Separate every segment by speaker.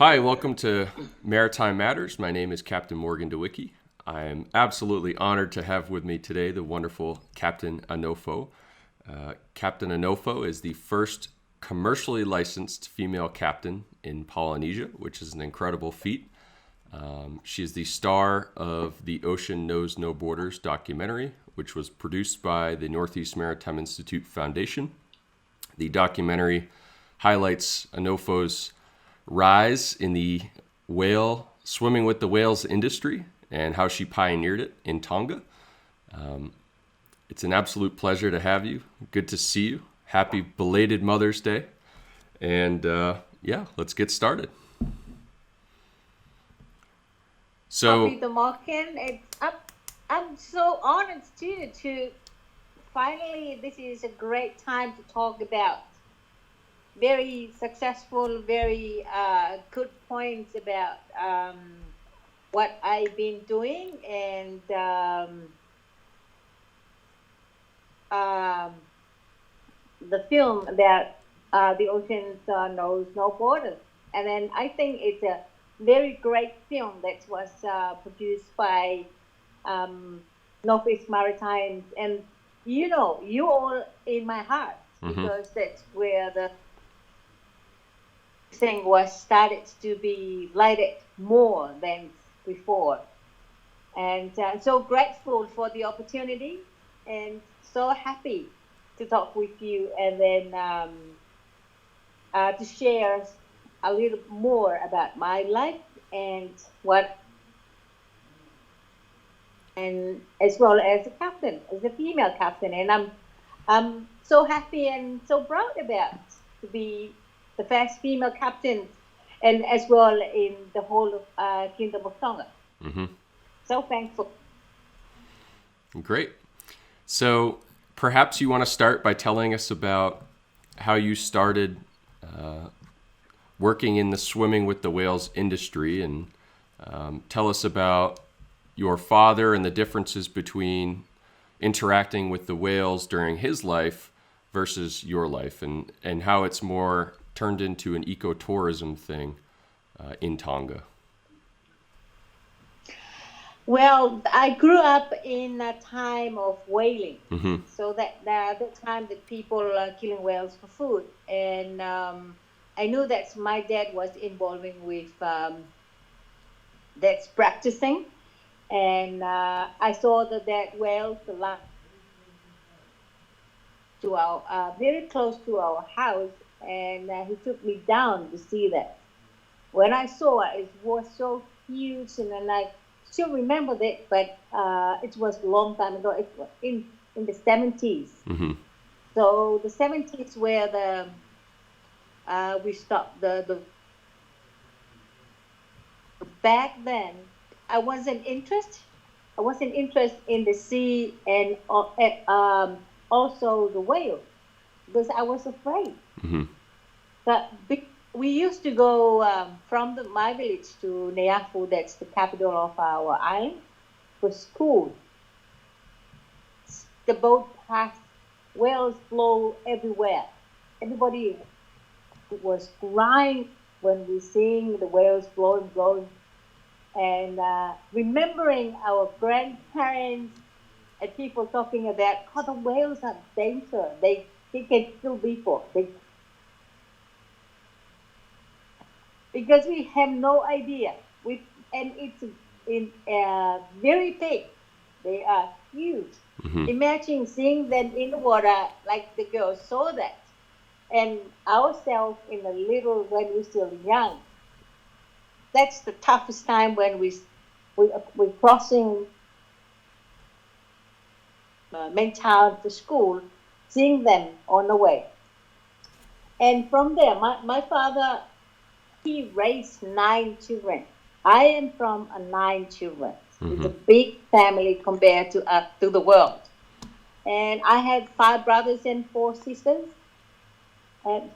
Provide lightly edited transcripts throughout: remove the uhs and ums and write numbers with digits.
Speaker 1: Hi, welcome to Maritime Matters. My name is Captain Morgan DeWicki. I am absolutely honored to have with me today the wonderful Captain Aunofo. Captain Aunofo is the first commercially licensed female captain in Polynesia, which is an incredible feat. She is the star of the Ocean Knows No Borders documentary, which was produced by the Northeast Maritime Institute Foundation. The documentary highlights Aunofo's rise in the swimming with the whales industry and how she pioneered it in Tonga. It's an absolute pleasure to have you. Good to see you. Happy belated Mother's Day. And let's get started. So,
Speaker 2: Peter Morgan, I'm so honored too to finally, this is a great time to talk about very successful, very good points about what I've been doing and the film about the ocean knows no borders. And then I think it's a very great film that was produced by Northeast Maritime. And you all in my heart, because that's where the thing was started to be lighted more than before. And so grateful for the opportunity and so happy to talk with you and then to share a little more about my life and as well as a captain, as a female captain. And I'm so happy and so proud about to be the first female captain, and as well in the whole of Kingdom of Tonga. So thankful.
Speaker 1: Great. So perhaps you want to start by telling us about how you started working in the swimming with the whales industry, and tell us about your father and the differences between interacting with the whales during his life versus your life, and how it's more turned into an ecotourism thing in Tonga.
Speaker 2: Well, I grew up in a time of whaling, so that the time that people are killing whales for food, and I knew that my dad was involving with that's practicing, and I saw that whales to our very close to our house, and he took me down to see that. When I saw it, it was so huge, and then I still remember that, but it was a long time ago. It was in the 70s. So the 70s where we stopped the back then. I wasn't interested in the sea and also the whale, because I was afraid. But we used to go from my village to Neafu, that's the capital of our island, for school. The boat passed, whales blow everywhere. Everybody was crying when we seeing the whales blowing, and remembering our grandparents and people talking about, the whales are dangerous. They can kill people. Because we have no idea. And it's very big. They are huge. Imagine seeing them in the water like the girls saw that. And ourselves in a little, when we're still young. That's the toughest time when we're crossing main town to school, seeing them on the way. And from there, my father, he raised 9 children. I am from 9 children. It's a big family compared to the world. And I had 5 brothers and 4 sisters. And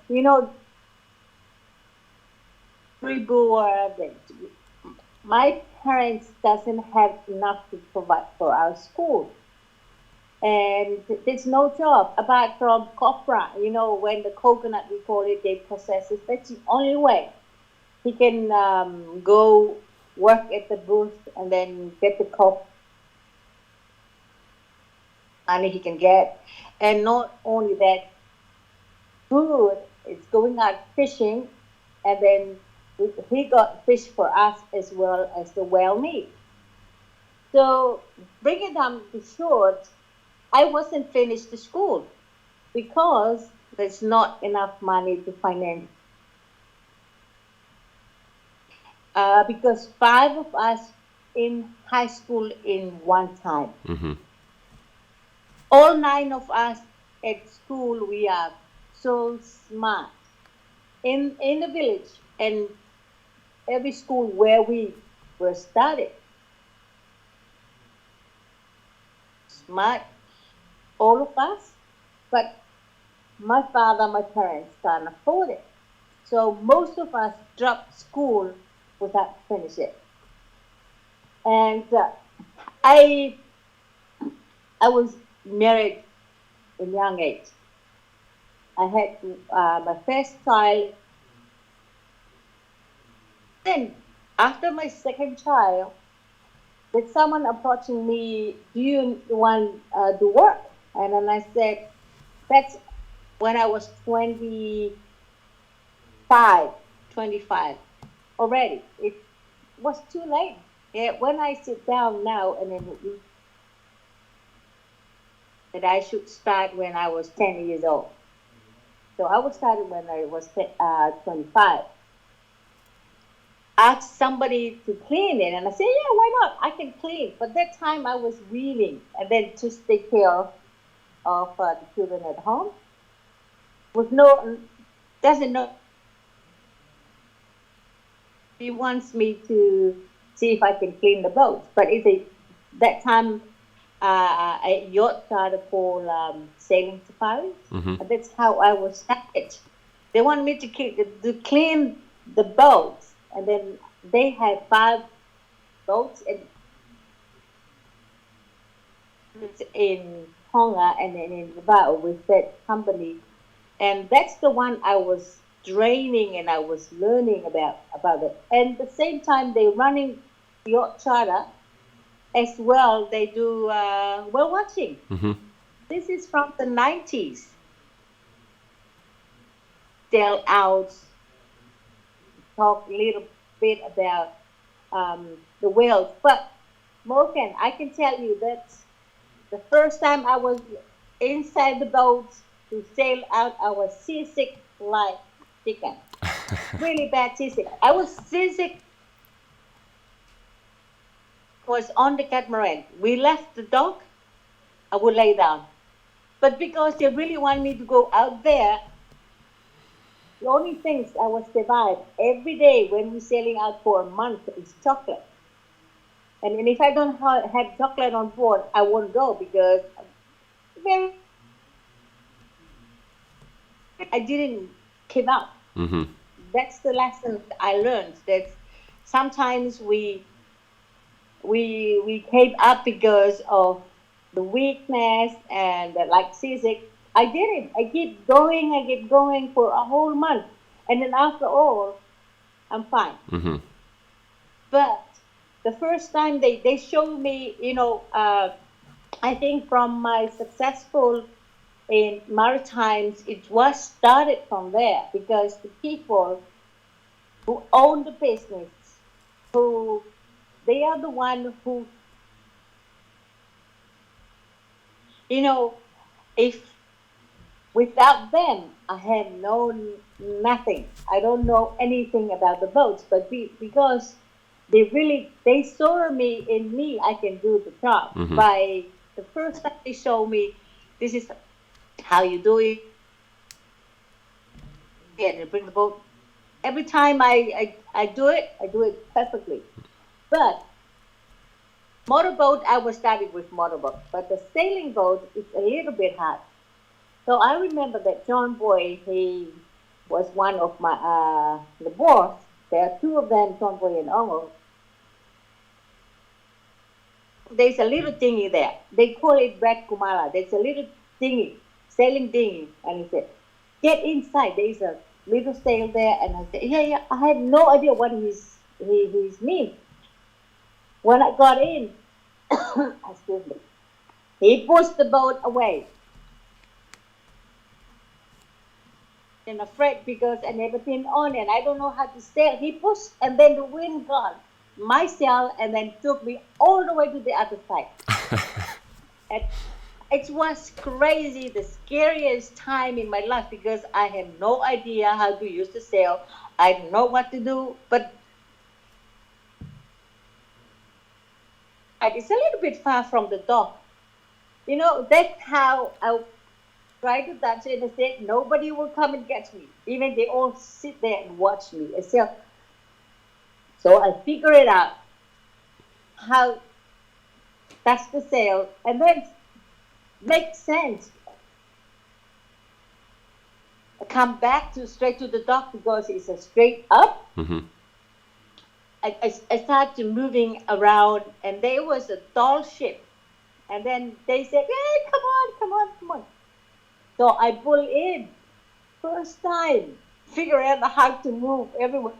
Speaker 2: my parents doesn't have enough to provide for our school. And there's no job apart from copra. When the coconut, we call it, they process it. That's the only way he can go work at the booth and then get the coffee money he can get. And not only that, food, it's going out fishing, and then he got fish for us as well as the whale meat. So, bring it down to short, I wasn't finished the school because there's not enough money to finance. Because five of us in high school in one time.
Speaker 1: Mm-hmm.
Speaker 2: All nine of us at school, we are so smart. In the village and every school where we were studied, smart, all of us. But my father, my parents can't afford it. So most of us dropped school without finishing it. And I I was married in young age. I had my first child. Then after my second child, with someone approaching me, do you want to work? And then I said, that's when I was 25 already. It was too late. Yeah, when I sit down now and then that I should start when I was 10 years old. So I was started when I was 25. Asked somebody to clean it, and I said, yeah, why not? I can clean. But that time I was reading, and then just take care of the children at home. With no, doesn't know. He wants me to see if I can clean the boats. But it's that time a yacht charter called Sailing Safaris.
Speaker 1: Mm-hmm.
Speaker 2: And that's how I was started. They want me to clean the boats, and then they had 5 boats in Tonga and then in Davao with that company. And that's the one I was training and I was learning about it. And at the same time, they're running yacht charter as well. They do whale watching.
Speaker 1: Mm-hmm.
Speaker 2: This is from the 90s. Tell out, talk a little bit about the whales. But Morgan, I can tell you that the first time I was inside the boat to sail out, I was seasick like chicken. Really bad seasick. I was seasick. Was on the catamaran. We left the dock. I would lay down. But because they really want me to go out there, the only things I was survive every day when we're sailing out for a month is chocolate. And if I don't have chocolate on board, I won't go because very, I didn't give up.
Speaker 1: Mm-hmm.
Speaker 2: That's the lesson I learned. That sometimes we came up because of the weakness and like seasick. I didn't. I keep going for a whole month, and then after all, I'm fine.
Speaker 1: Mm-hmm.
Speaker 2: But the first time they showed me, I think from my successful in Maritimes, it was started from there because the people who own the business, who they are the one who, if without them, I had known nothing. I don't know anything about the boats, but because they saw me in me, I can do the job.
Speaker 1: Mm-hmm.
Speaker 2: By the first time they show me, this is how you do it, and you bring the boat. Every time I do it, I do it perfectly. But motorboat, I was starting with motorboat, but the sailing boat is a little bit hard. So I remember that John Boy, he was one of my the boss. There are two of them, John Boy and Ongo. There's a little dinghy there. They call it Red Kumala. There's a little dinghy, sailing dinghy, and he said, "Get inside. There is a little sale there, and I said, yeah, I have no idea what he's mean. When I got in, excuse me, he pushed the boat away. And afraid because I never been on and I don't know how to sail. He pushed and then the wind got my sail and then took me all the way to the other side. And it was crazy, the scariest time in my life because I had no idea how to use the sail. I didn't know what to do, but it's a little bit far from the dock. That's how I try to touch it and said nobody will come and catch me. Even they all sit there and watch me. So I figure it out how touch the sail and then makes sense. I come back to straight to the dock because it's a straight up.
Speaker 1: Mm-hmm.
Speaker 2: I started moving around and there was a tall ship. And then they said, hey, come on. So I pull in. First time. Figure out how to move everywhere.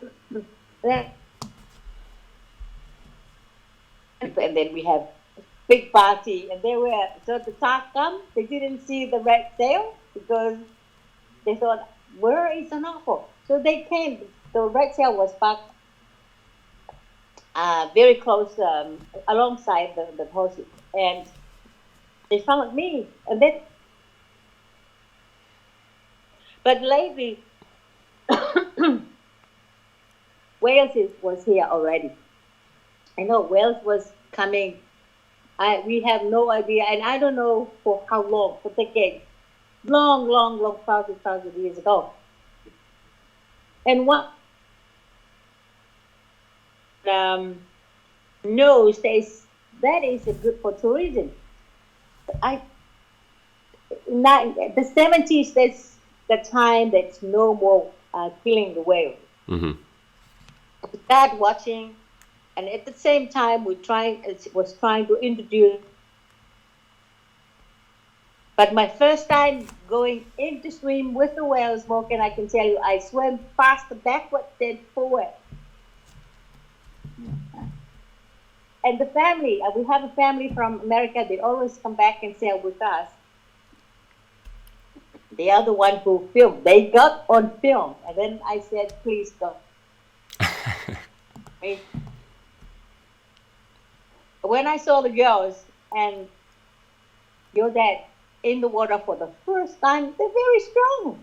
Speaker 2: And then we have big party. And so the task come, they didn't see the red sail because they thought, where is Aunofo? So they came. The red sail was parked very close alongside the horse. And they found me. And then, but lately, Wales was here already. I know Wales was coming. We have no idea, and I don't know for how long, for decades, long, thousand years ago. And what knows that is good for tourism. The 70s, that's the time that's no more killing the whales.
Speaker 1: Mm-hmm.
Speaker 2: We start watching, and at the same time, was trying to introduce. But my first time going into swim with the whales, Morgan, I can tell you, I swam faster backward than forward. And the family, we have a family from America, they always come back and sail with us. They are the one who filmed. They got on film. And then I said, please don't. When I saw the girls and your dad in the water for the first time, they're very strong.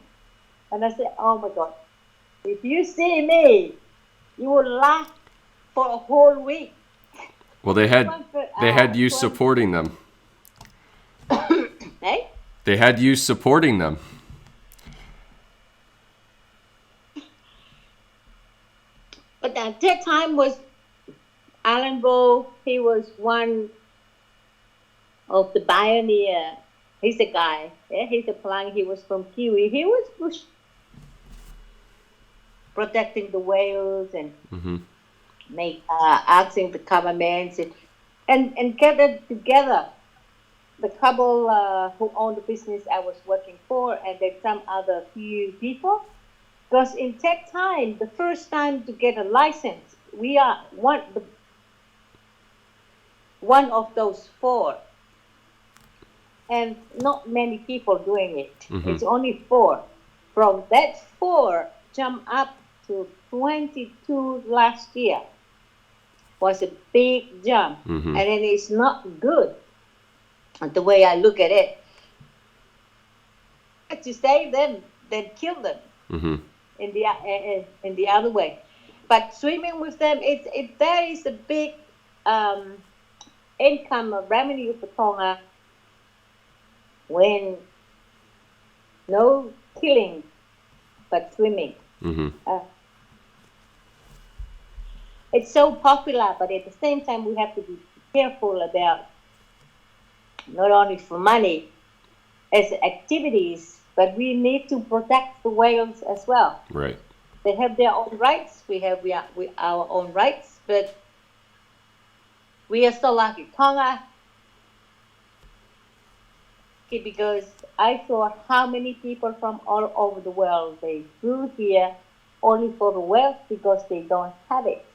Speaker 2: And I said, oh my God, if you see me, you will laugh for a whole week.
Speaker 1: Well, they had you supporting them.
Speaker 2: Hey?
Speaker 1: They had you supporting them.
Speaker 2: But at that time was Alan Bow. He was one of the pioneer. He's a guy. Yeah, he's a plank. He was from Kiwi. He was protecting the whales and asking the cameramen and gathered together the couple who owned the business I was working for, and then some other few people. Because in that time, the first time to get a license, we are one of those 4. And not many people doing it. Mm-hmm. It's only 4. From that 4, jump up to 22 last year. Was a big jump. Mm-hmm. And then it's not good. The way I look at it. To save them, then kill them. Mm-hmm. In the other way. But swimming with them, that is a big income revenue for Tonga when no killing but swimming. Mm-hmm. It's so popular, but at the same time we have to be careful about not only for money as activities, but we need to protect the whales as well.
Speaker 1: Right.
Speaker 2: They have their own rights. We have our own rights, but we are so lucky. Tonga, because I saw how many people from all over the world they flew here only for the wealth because they don't have it,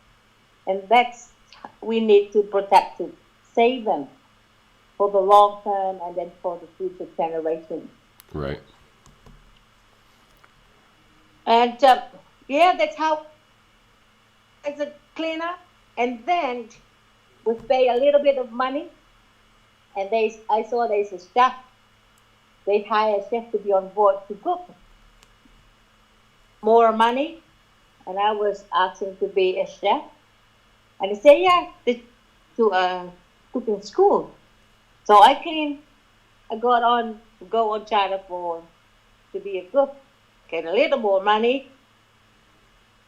Speaker 2: and that's we need to protect it, save them for the long term, and then for the future generations.
Speaker 1: Right.
Speaker 2: And yeah, that's how as a cleaner, and then we pay a little bit of money, and I saw there's a chef. They hire a chef to be on board to cook. More money, and I was asking to be a chef, and they say yeah, to cooking school. So I clean. I got on go on China for to be a cook, get a little more money,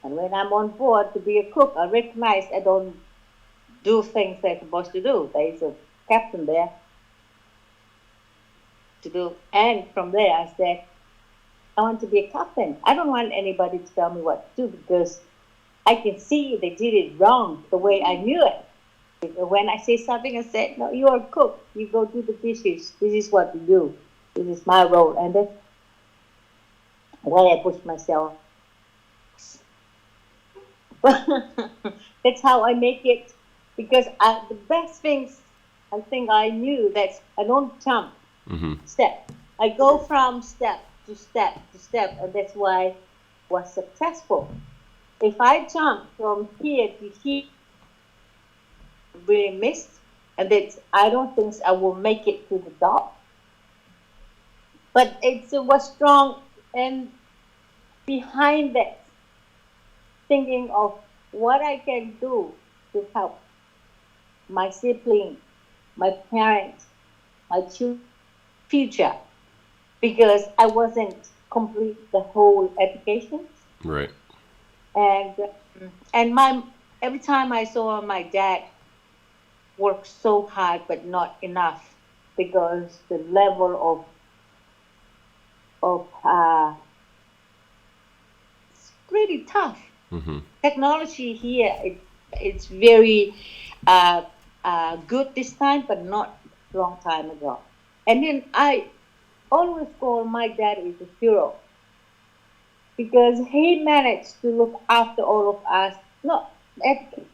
Speaker 2: and when I'm on board to be a cook, I recognize I don't do things they're supposed to do. There's a captain there to do. And from there, I said, I want to be a captain. I don't want anybody to tell me what to do because I can see they did it wrong the way I knew it. When I say something, I said, no, you're a cook. You go do the dishes. This is what you do. This is my role. And that's why I push myself. That's how I make it. Because the best things I think I knew that I don't jump step. I go from step to step to step, and that's why I was successful. If I jump from here to here, really missed, and that I don't think I will make it to the top. But it was strong, and behind that, thinking of what I can do to help my sibling, my parents, my future, because I wasn't complete the whole education.
Speaker 1: Right.
Speaker 2: And my every time I saw my dad work so hard but not enough because the level of it's pretty tough. Technology here it's very good this time, but not long time ago. And then I always call my dad is a hero because he managed to look after all of us, not educate,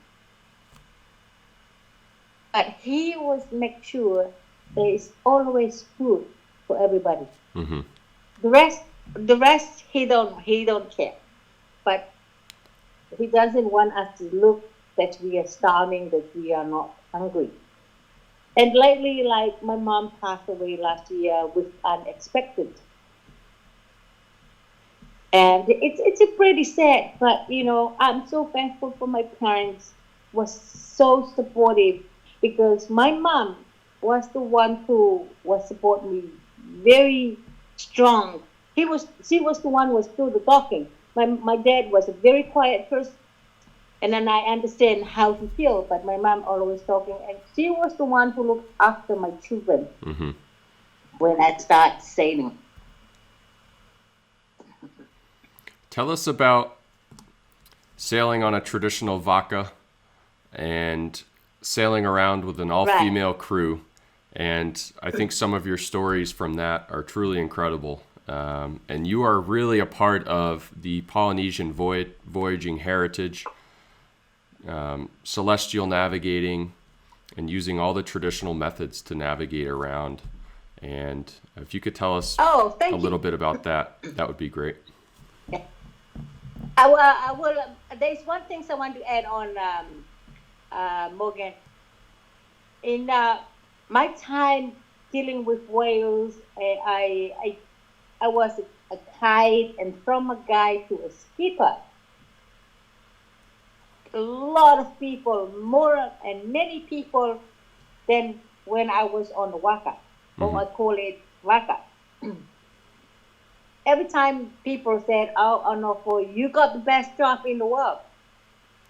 Speaker 2: but he was make sure there is always food for everybody. The rest he don't care, but he doesn't want us to look that we are starving, that we are not hungry. And lately, like my mom passed away last year with unexpected, and it's a pretty sad. But I'm so thankful for my parents. Was so supportive because my mom was the one who was supporting me very strong. She was the one who was do the talking. My dad was a very quiet person, and then I understand how he feels. But my mom always talking, and she was the one who looked after my children when I start sailing.
Speaker 1: Tell us about sailing on a traditional vaca and sailing around with an all-female crew. And I think some of your stories from that are truly incredible. And you are really a part of the Polynesian voyaging heritage, celestial navigating, and using all the traditional methods to navigate around. And if you could tell us a little bit about that, that would be great.
Speaker 2: Yeah. I will. There's one thing I want to add on, Morgan. In my time dealing with whales, I was a guide, and from a guide to a skipper. A lot of people, more and many people than when I was on the waka, or I call it waka. Every time people said, "Oh, Aunofo, you got the best job in the world,"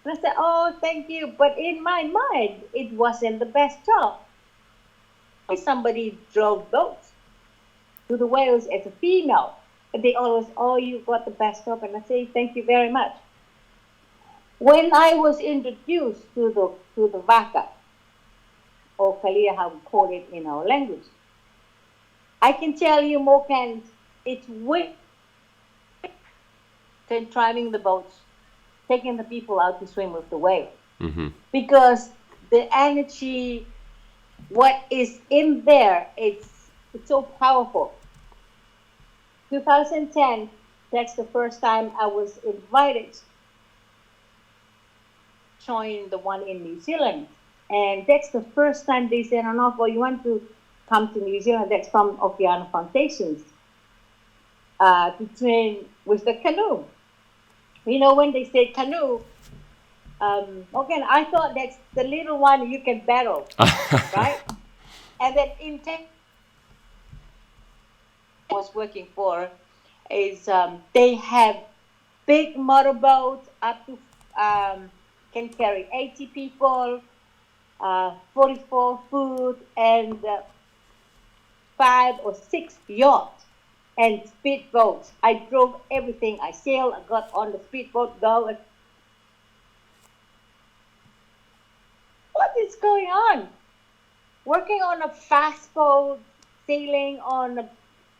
Speaker 2: and I said, "Oh, thank you," but in my mind, it wasn't the best job. Somebody drove boats to the whales as a female, and they always, "Oh, you got the best job," and I say, "Thank you very much." When I was introduced to the vaca, or kalia, how we call it in our language, I can tell you, Mokan, it's way than driving the boats, taking the people out to swim with the whale.
Speaker 1: Mm-hmm.
Speaker 2: Because the energy, what is in there, it's so powerful. 2010, that's the first time I was invited to join the one in New Zealand. And that's the first time they said, Aunofo, you want to come to New Zealand? That's from Okeana Foundations to train with the canoe. You know, when they say canoe, again, I thought that's the little one you can battle, right? And then in I was working for is they have big motorboats up to can carry 80 people, 44 foot, and 5 or 6 yachts and speedboats. I drove everything. I sailed. I got on the speedboat. Go. And what is going on? Working on a fast boat, sailing on a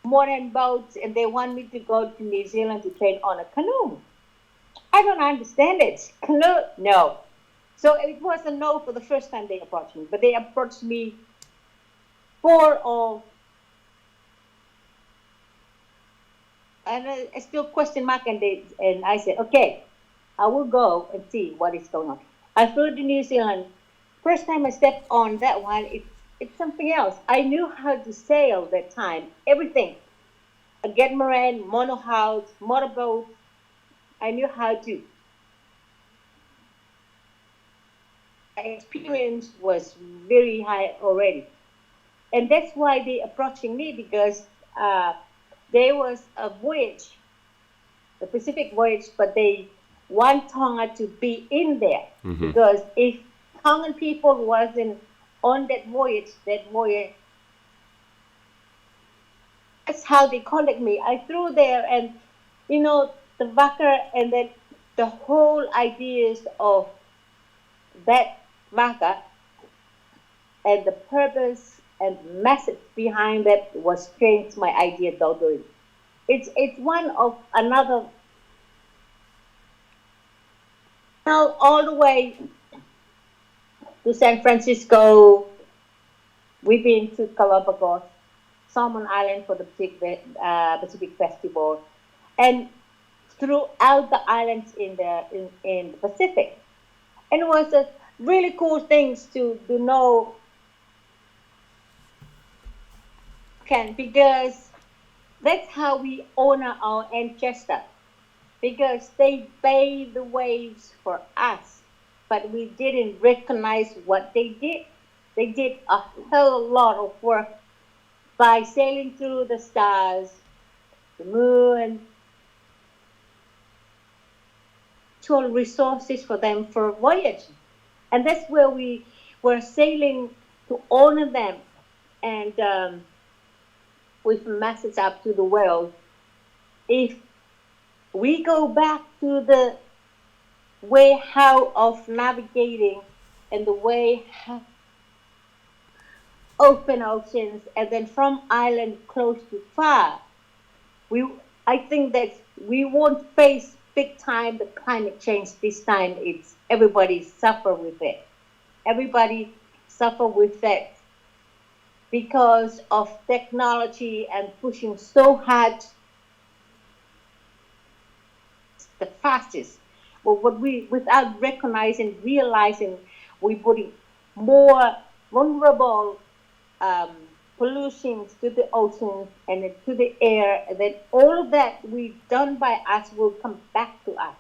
Speaker 2: modern boats, and they want me to go to New Zealand to train on a canoe. I don't understand it. Canoe? No. So it was a no for the first time they approached me, but they approached me four or and I still question mark and I said, okay, I will go and see what is going on. I flew to New Zealand. First time I stepped on that one, it's something else. I knew how to sail that time, everything. A catamaran, monohouse, motorboat. I knew how to. My experience was very high already, and that's why they approaching me because there was a voyage, the Pacific voyage, but they want Tonga to be in there
Speaker 1: Mm-hmm.
Speaker 2: because if Tongan people wasn't on that voyage, that's how they contact me. I threw there, and you know the Wacker, and then the whole ideas of that Wacker and the purpose and message behind that was changed my idea totally. It's one of another all the way to San Francisco. We've been to Galapagos, Salmon Island for the Pacific Festival, and throughout the islands in the Pacific. And it was a really cool things to know can because that's how we honor our ancestors because they bathed the waves for us, but we didn't recognize what they did. They did a whole lot of work by sailing through the stars, the moon, actual resources for them for voyage. And that's where we were sailing to honor them and with a message up to the world. If we go back to the way how of navigating and the way how open oceans and then from island close to far, we I think that we won't face big time the climate change this time. It's everybody suffer with it. Everybody suffer with that because of technology and pushing so hard the fastest. But what we without recognizing, realizing we putting more vulnerable um, pollutions to the oceans and to the air, and then all of that we done by us will come back to us.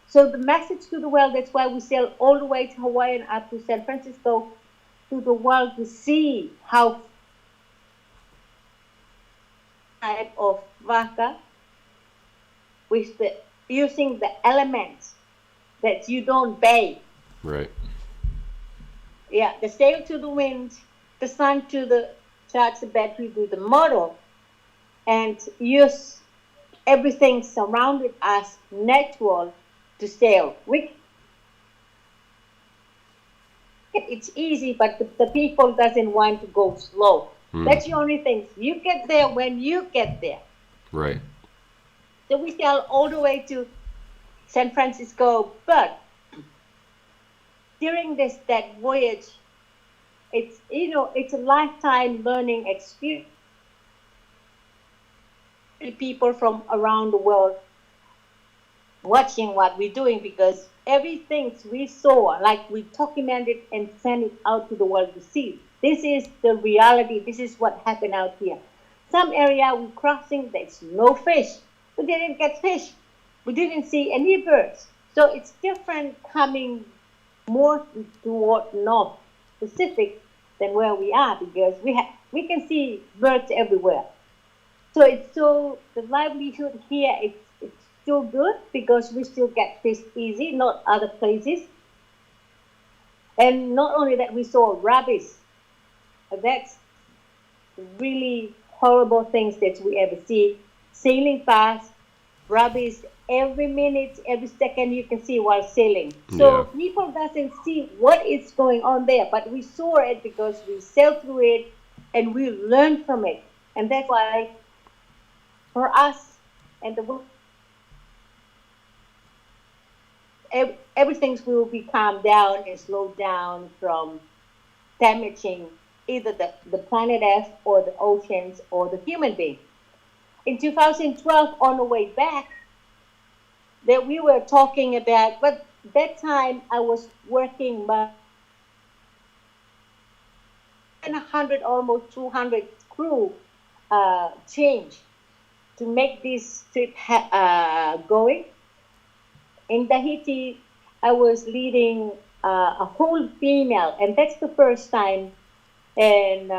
Speaker 2: So the message to the world, that's why we sail all the way to Hawaii and up to San Francisco to the world to see how type of vaka with the using the elements that you don't bathe.
Speaker 1: Right.
Speaker 2: Yeah, the sail to the wind, the sun to the charge the battery to the motor, and use everything surrounded us natural to sail. It's easy, but the people doesn't want to go slow. That's the only thing. You get there when you get there.
Speaker 1: Right.
Speaker 2: So we sail all the way to San Francisco, but during that voyage, it's a lifetime learning experience. People from around the world watching what we're doing because everything we saw, like we documented and sent it out to the world to see. This is the reality. This is what happened out here. Some area we crossing, there's no fish. We didn't get fish. We didn't see any birds. So it's different coming more toward North Pacific than where we are because we can see birds everywhere. So the livelihood here it's still good because we still get fish easy, not other places. And not only that, we saw rabbits. That's really horrible things that we ever see. Sailing past rabbits every minute, every second you can see while sailing.
Speaker 1: Yeah.
Speaker 2: So people doesn't see what is going on there, but we saw it because we sailed through it and we learned from it. And that's why for us and the world, everything will be calmed down and slowed down from damaging either the planet Earth or the oceans or the human being. In 2012, on the way back, that we were talking about, but that time I was working by 100, almost 200 crew change to make this trip going. In Tahiti, I was leading a whole female, and that's the first time and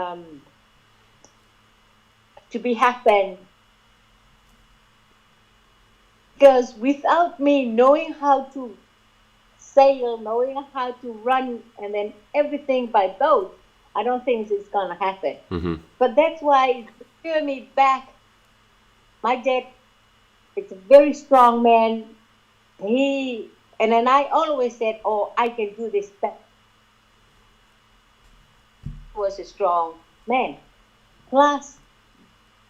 Speaker 2: to be happen because without me knowing how to sail, knowing how to run, and then everything by boat, I don't think it's gonna happen.
Speaker 1: Mm-hmm.
Speaker 2: But that's why it drew me back. My dad, it's a very strong man. And then I always said, "Oh, I can do this." That was a strong man. Plus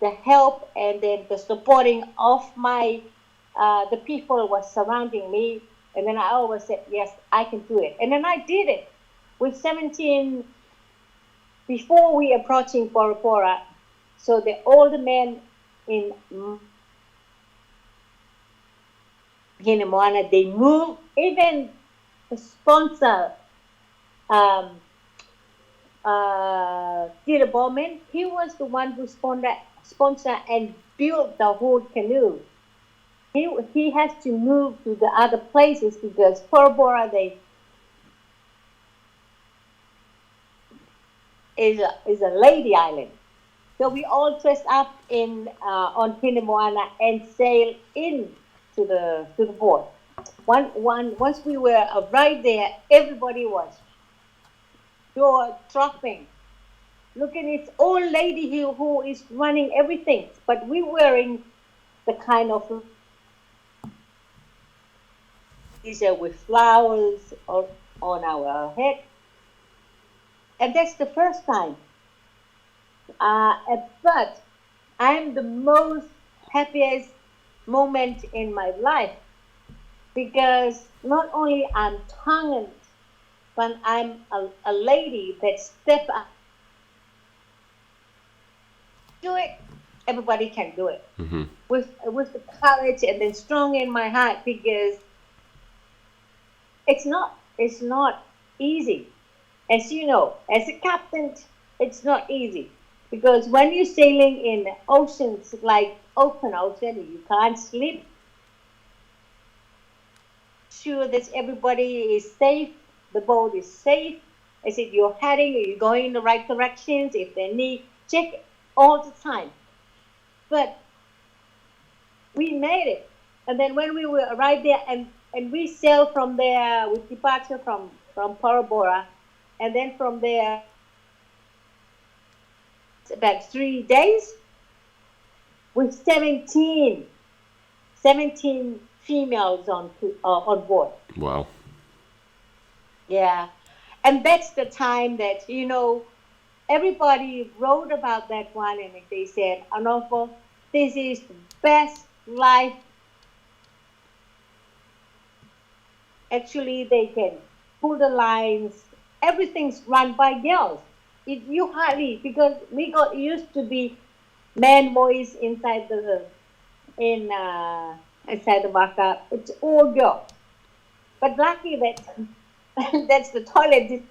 Speaker 2: the help and then the supporting of my the people was surrounding me, and then I always said, "Yes, I can do it." And then I did it with 17 before we approaching Bora Bora. So the older men in Moana, they move. Even the sponsor, um, Peter Bowman, he was the one who sponsor and built the whole canoe. He has to move to the other places because Bora Bora they is a lady island. So we all dressed up in on Moana and sail in to the boat. Once we were right there, everybody was jaw dropping. Look at this old lady here who is running everything, but we wearing the kind of t-shirt with flowers on our head, and that's the first time. But I'm the most happiest moment in my life because not only I'm tongued, but I'm a lady that step up, do it. Everybody can do it
Speaker 1: Mm-hmm.
Speaker 2: with the courage and then strong in my heart because it's not easy. As you know, as a captain, it's not easy because when you're sailing in oceans like open ocean, you can't sleep. Sure that everybody is safe, the boat is safe. Is it you're heading, are you going in the right directions? If they need, check all the time. But we made it. And then when we were right there and we sailed from there with departure from Bora Bora, and then from there it's about 3 days with 17 females on board.
Speaker 1: Wow.
Speaker 2: Yeah, and that's the time that everybody wrote about that one, and they said, Aunofo, this is the best life. Actually, they can pull the lines. Everything's run by girls. You hardly, because we got used to be man voice in inside the backup. It's all girls. But lucky that that's the toilet.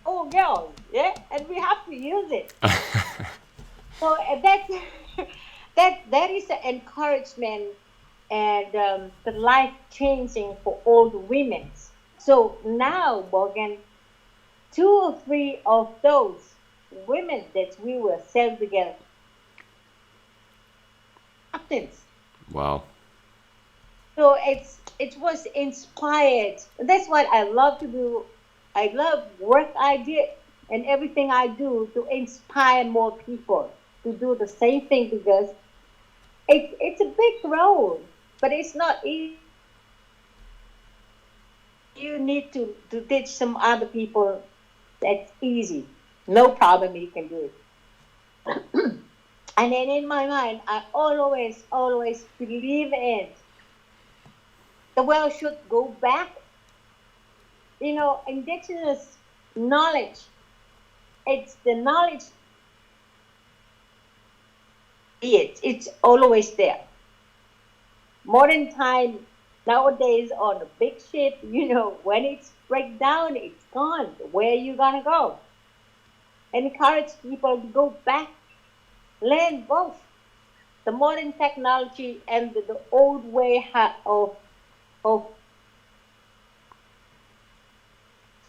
Speaker 2: All girls, yeah, and we have to use it. So that's that is the encouragement and the life changing for all the women. So now, Morgan, two or three of those women that we were sent together, captains.
Speaker 1: Wow.
Speaker 2: So it was inspired. That's what I love to do. I love work I did and everything I do to inspire more people to do the same thing because it's a big role, but it's not easy. You need to teach some other people that's easy. No problem, you can do it. And then in my mind, I always believe in the world should go back. Indigenous knowledge, it's the knowledge, it's always there. Modern time, nowadays on a big ship, when it's break down, it's gone. Where are you gonna go? Encourage people to go back, learn both the modern technology and the old way of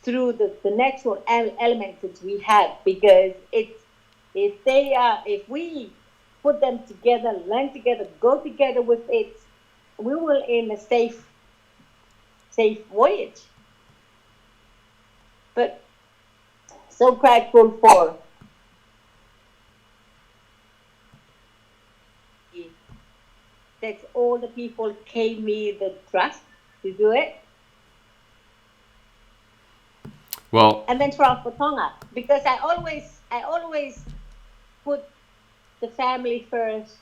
Speaker 2: through the natural elements that we have because it's if we put them together, learn together, go together with it, we will in a safe voyage. But so grateful for that all the people gave me the trust to do it.
Speaker 1: Well,
Speaker 2: And then for Tonga, because I always put the family first,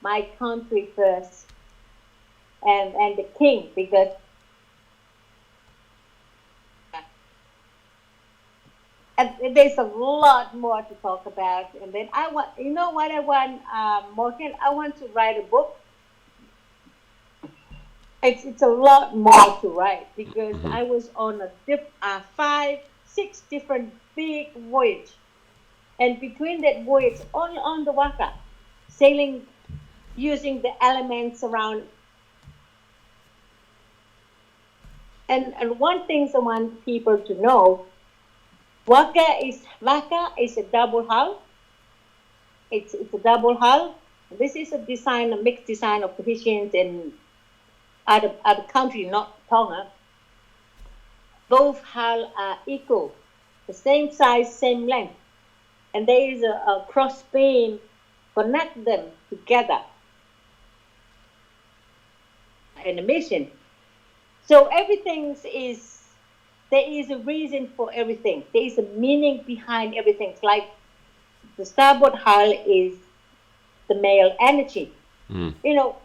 Speaker 2: my country first, and the king because and there's a lot more to talk about. And then I want, what I want, Morgan, I want to write a book. It's a lot more to write because
Speaker 1: mhm.
Speaker 2: I was on a 5, 6 different big voyage, and between that voyage on the Waka, sailing using the elements around. And one thing I want people to know, Waka is a double hull. It's a double hull. This is a mixed design of Tahitians and other country, not Tonga. Both hull are equal, the same size, same length, and there is a cross beam connect them together in a mission. So everything is there is a reason for everything. There is a meaning behind everything. It's like the starboard hull is the male energy.
Speaker 1: Mm.
Speaker 2: You know,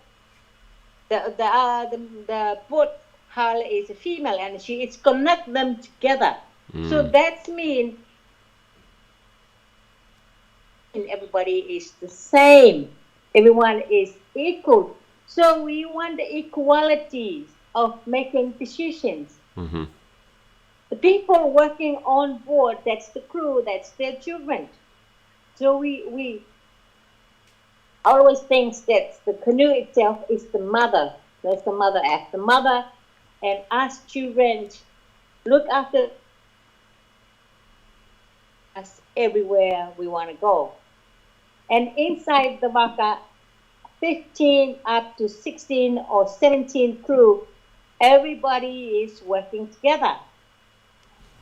Speaker 2: the boat hull is a female energy. It's connect them together. So
Speaker 1: Mm.
Speaker 2: that's mean everybody is the same. Everyone is equal. So we want the equality of making decisions.
Speaker 1: Mm-hmm.
Speaker 2: The people working on board, that's the crew, that's their children. So we always think that the canoe itself is the mother. That's the mother as the mother, and us children look after us everywhere we want to go. And inside the Waka, 15 up to 16 or 17 crew, everybody is working together.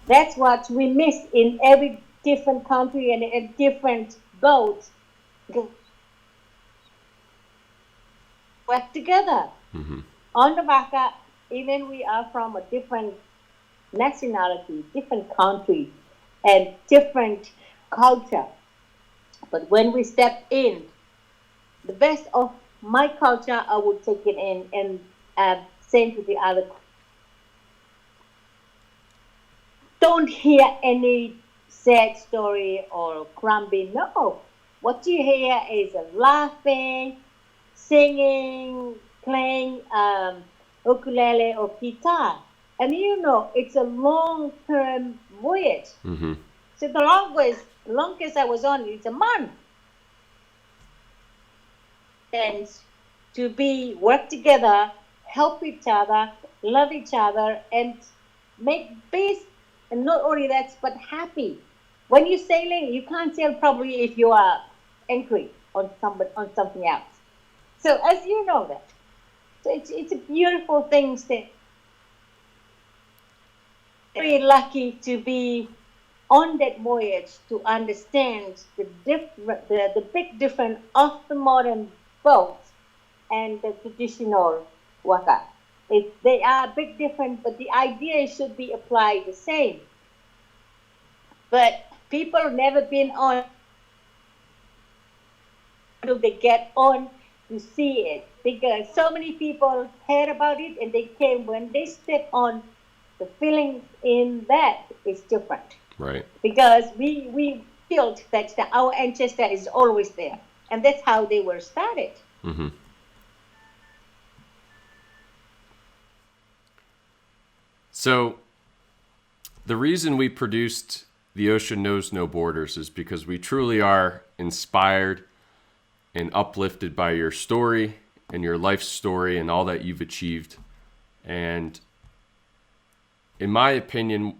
Speaker 2: That's what we miss in every different country and in different boats. Work together.
Speaker 1: Mm-hmm.
Speaker 2: On the Waka, even we are from a different nationality, different country, and different culture. But when we step in, the best of my culture, I would take it in and send to the other. Don't hear any sad story or grumpy. No, what you hear is laughing, singing, playing ukulele or guitar. And it's a long-term voyage.
Speaker 1: Mm-hmm.
Speaker 2: So the longest I was on is a month. And to be work together, help each other, love each other, and make peace. And not only that, but happy. When you're sailing, you can't sail probably if you are angry on something else. So as you know that, so it's a beautiful thing. Very lucky to be on that voyage to understand the big difference of the modern boats and the traditional waka. They are a big different, but the idea should be applied the same. But people never been on. Do they get on to see it? Because so many people heard about it and they came. When they step on, the feelings in that is different.
Speaker 1: Right.
Speaker 2: Because we felt that our ancestor is always there, and that's how they were started.
Speaker 1: Mm-hmm. So the reason we produced The Ocean Knows No Borders is because we truly are inspired and uplifted by your story and your life story and all that you've achieved. And in my opinion,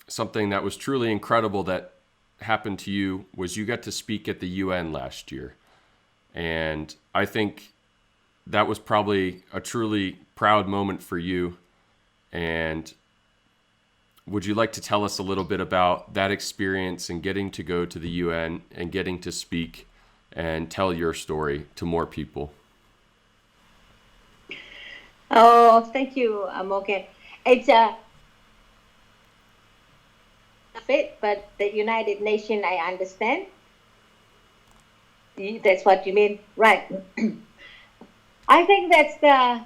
Speaker 1: something that was truly incredible that happened to you was you got to speak at the UN last year. And I think that was probably a truly proud moment for you. And would you like to tell us a little bit about that experience and getting to go to the UN and getting to speak and tell your story to more people?
Speaker 2: Oh, thank you, Morgan. It's a fit, but the United Nations, I understand. That's what you mean, right? I think that's the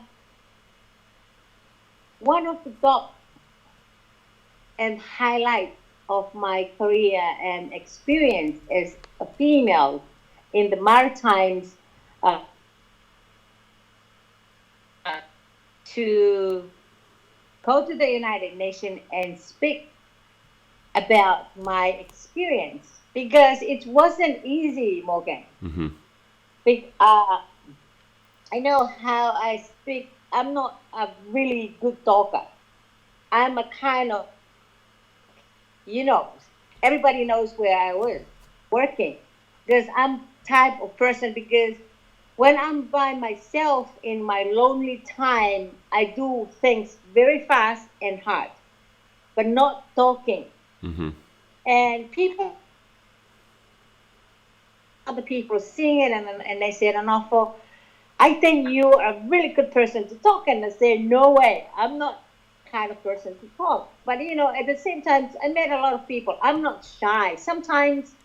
Speaker 2: one of the top and highlight of my career and experience as a female in the Maritimes to go to the United Nations and speak about my experience because it wasn't easy, Morgan.
Speaker 1: Mm-hmm.
Speaker 2: I know how I speak. I'm not a really good talker. I'm a kind of, you know, everybody knows where I was working because I'm type of person because when I'm by myself in my lonely time, I do things very fast and hard, but not talking.
Speaker 1: Mm-hmm.
Speaker 2: And other people seeing it and they said, Aunofo, I think you're a really good person to talk. And I said, no way, I'm not kind of person to talk. But at the same time, I met a lot of people. I'm not shy sometimes,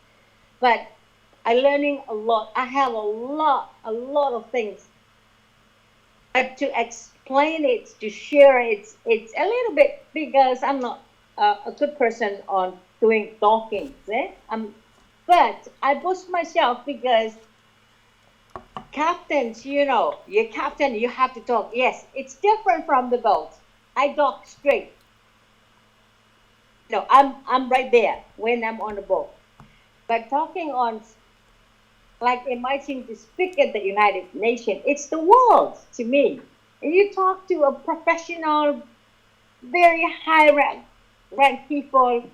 Speaker 2: but I'm learning a lot. I have a lot of things. But to explain it, to share it, it's a little bit because I'm not a good person on doing talking. But I boost myself because captains, you're captain, you have to talk. Yes, it's different from the boat. I talk straight. I'm right there when I'm on the boat. But talking on, like inviting to speak at the United Nations, it's the world to me. And you talk to a professional, very high rank people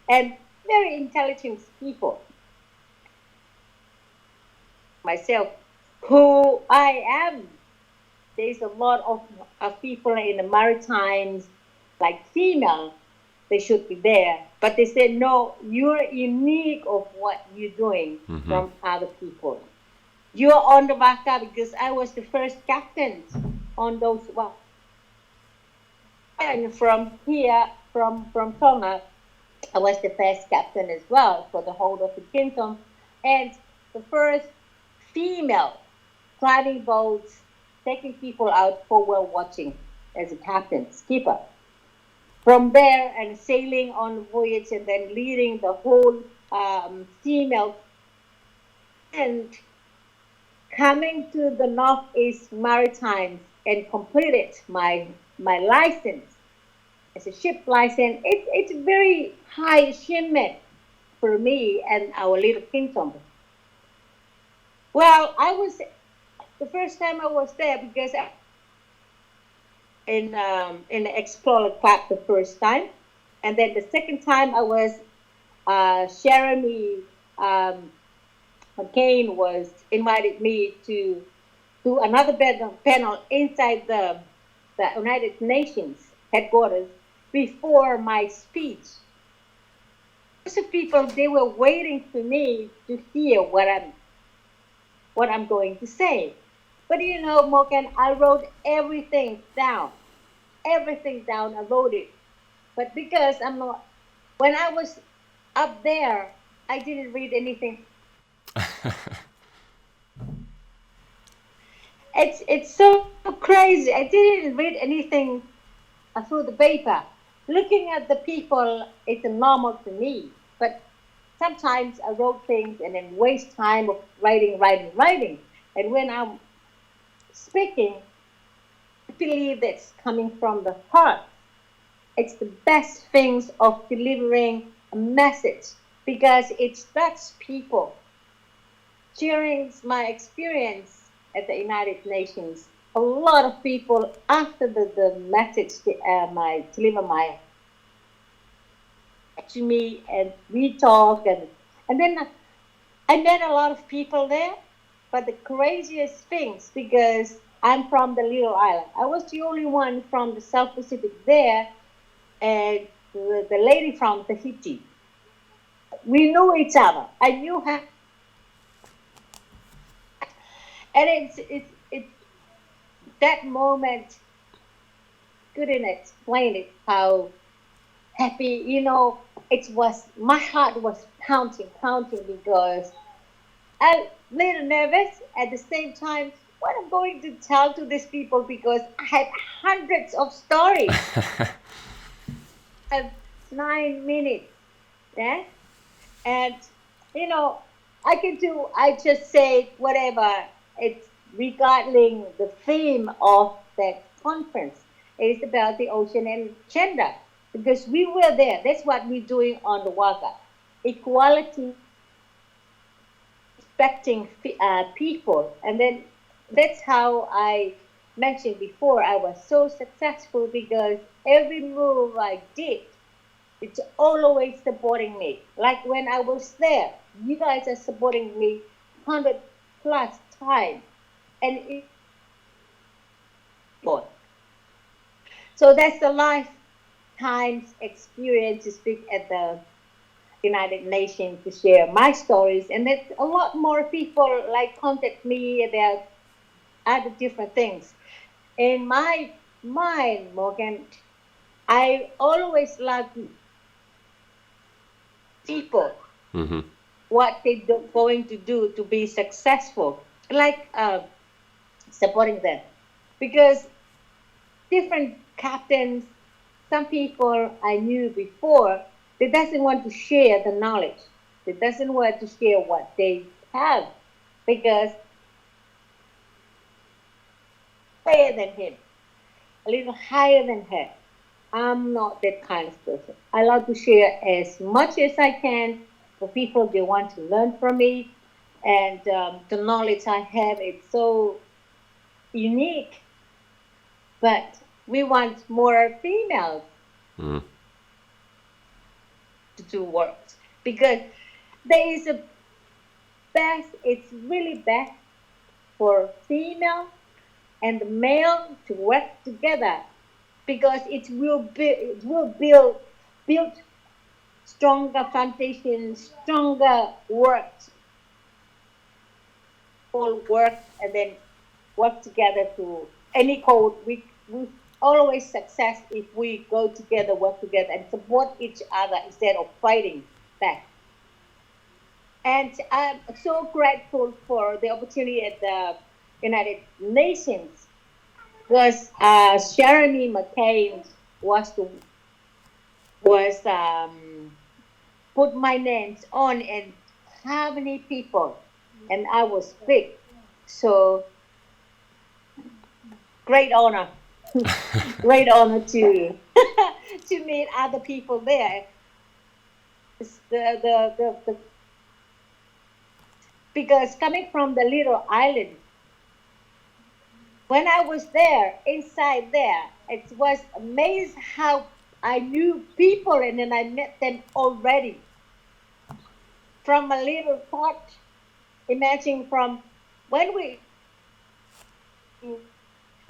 Speaker 2: and very intelligent people. Myself, who I am. There's a lot of people in the Maritimes, like female, they should be there. But they said, no, you're unique of what you're doing from other people. You're on the Waka because I was the first captain on those Waka. And from here, from Tonga, I was the first captain as well for the whole of the kingdom, and the first female driving boats, taking people out for whale watching as a captain, skipper. From there, and sailing on voyage, and then leading the whole female, and coming to the Northeast Maritime and completed my license as a ship license. It's a very high achievement for me and our little kingdom. Well, I was the first time I was there because in the Explorer Club the first time, and then the second time I was Jeremy McCain was invited me to do another panel inside the United Nations headquarters before my speech. Lots of people, they were waiting for me to hear what I'm going to say. But you know, Morgan, I wrote everything down. Everything down, I wrote it. But because I'm not, when I was up there, I didn't read anything. It's so crazy. I didn't read anything through the paper. Looking at the people, it's normal to me. But sometimes I wrote things and then waste time of writing. And when I'm speaking, I believe that's coming from the heart. It's the best things of delivering a message because it touches people. Sharing my experience at the United Nations, a lot of people after the message my deliver my to me, and we talk, and then I met a lot of people there. But the craziest things, because I'm from the little island, I was the only one from the South Pacific there, and the lady from Tahiti. We knew each other. I knew her, and it's that moment couldn't explain it how happy, it was. My heart was pounding because I'm a little nervous at the same time. What I'm going to tell to these people because I have hundreds of stories. I have 9 minutes, yeah, and you know I just say whatever. It's regarding the theme of that conference. It's about the ocean and gender because we were there. That's what we're doing on the water. Equality, respecting people, and then that's how I mentioned before. I was so successful because every move I did, it's always supporting me. Like when I was there, you guys are supporting me 100 plus times, and it's good. So that's the lifetime's experience to speak at the United Nations to share my stories, and that a lot more people like contact me about other different things. In my mind, Morgan, I always love people
Speaker 1: Hmm.
Speaker 2: what they going to do to be successful, like supporting them, because different captains, some people I knew before, they doesn't want to share the knowledge. They doesn't want to share what they have because higher than him, a little higher than her. I'm not that kind of person. I love to share as much as I can for people they want to learn from me, and the knowledge I have it's so unique. But we want more females
Speaker 1: Mm.
Speaker 2: to do work because there is a best. It's really best for female and male to work together because it will build stronger foundation, stronger works, all work and then work together to any code we always success if we go together, work together, and support each other instead of fighting back. And I'm so grateful for the opportunity at the United Nations because Jeremy McCain was the, was put my names on, and how many people, and I was picked. So great honor, great honor to to meet other people there. The because coming from the little island, when I was there, inside there, it was amazed how I knew people, and then I met them already from a little thought. Imagine from when we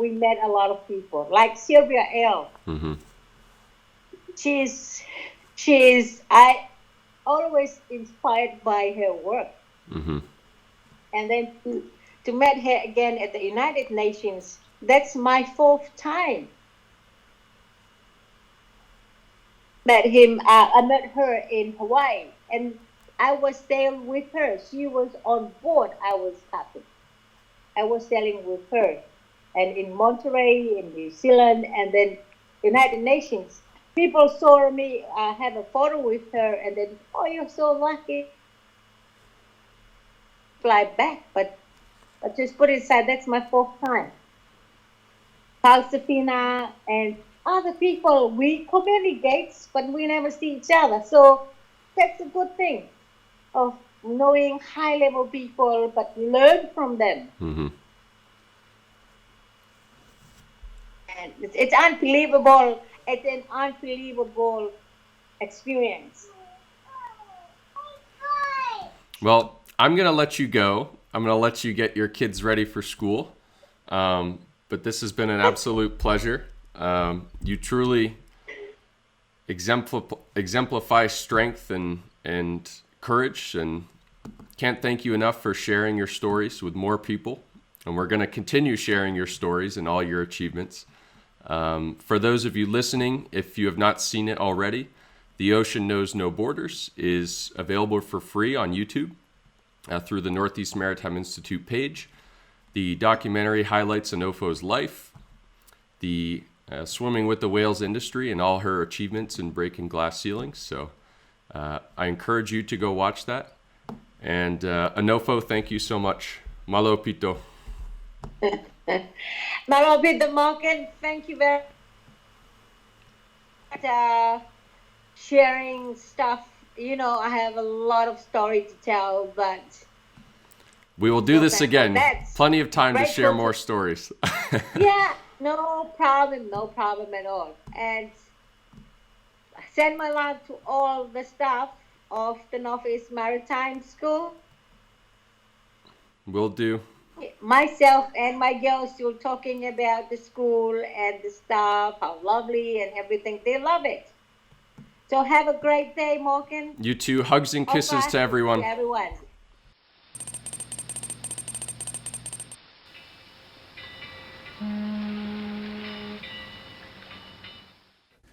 Speaker 2: met a lot of people, like Sylvia L.
Speaker 1: Mm-hmm.
Speaker 2: She's I always inspired by her work,
Speaker 1: Mm-hmm.
Speaker 2: and then to meet her again at the United Nations. That's my fourth time. I met her in Hawaii, and I was there with her. She was on board. I was captain. I was sailing with her, and in Monterey, in New Zealand, and then United Nations. People saw me have a photo with her, and then, oh, you're so lucky. Fly back, but just put it aside. That's my fourth time. Pausafina and other people, we communicate, but we never see each other. So that's a good thing of knowing high level people, but learn from them.
Speaker 1: Mm-hmm.
Speaker 2: And it's unbelievable. It's an unbelievable experience.
Speaker 1: Well, I'm going to let you go. I'm going to let you get your kids ready for school. But this has been an absolute pleasure. You truly exemplify strength and courage, and can't thank you enough for sharing your stories with more people. And we're going to continue sharing your stories and all your achievements. For those of you listening, if you have not seen it already, The Ocean Knows No Borders is available for free on YouTube through the Northeast Maritime Institute page. The documentary highlights Aunofo life, the swimming with the whales industry, and all her achievements in breaking glass ceilings. So I encourage you to go watch that. And Aunofo, thank you so much. Malo Pito.
Speaker 2: Malo Pito, Morgan, thank you very much for sharing stuff. You know, I have a lot of story to tell, but
Speaker 1: we will do this again.
Speaker 2: That's
Speaker 1: plenty of time to share more stories.
Speaker 2: Yeah, no problem at all. And send my love to all the staff of the Northeast Maritime School.
Speaker 1: Will do.
Speaker 2: Myself and my girls were talking about the school and the staff, how lovely and everything. They love it. So have a great day, Morgan.
Speaker 1: You too. Hugs and kisses to everyone.
Speaker 2: To everyone.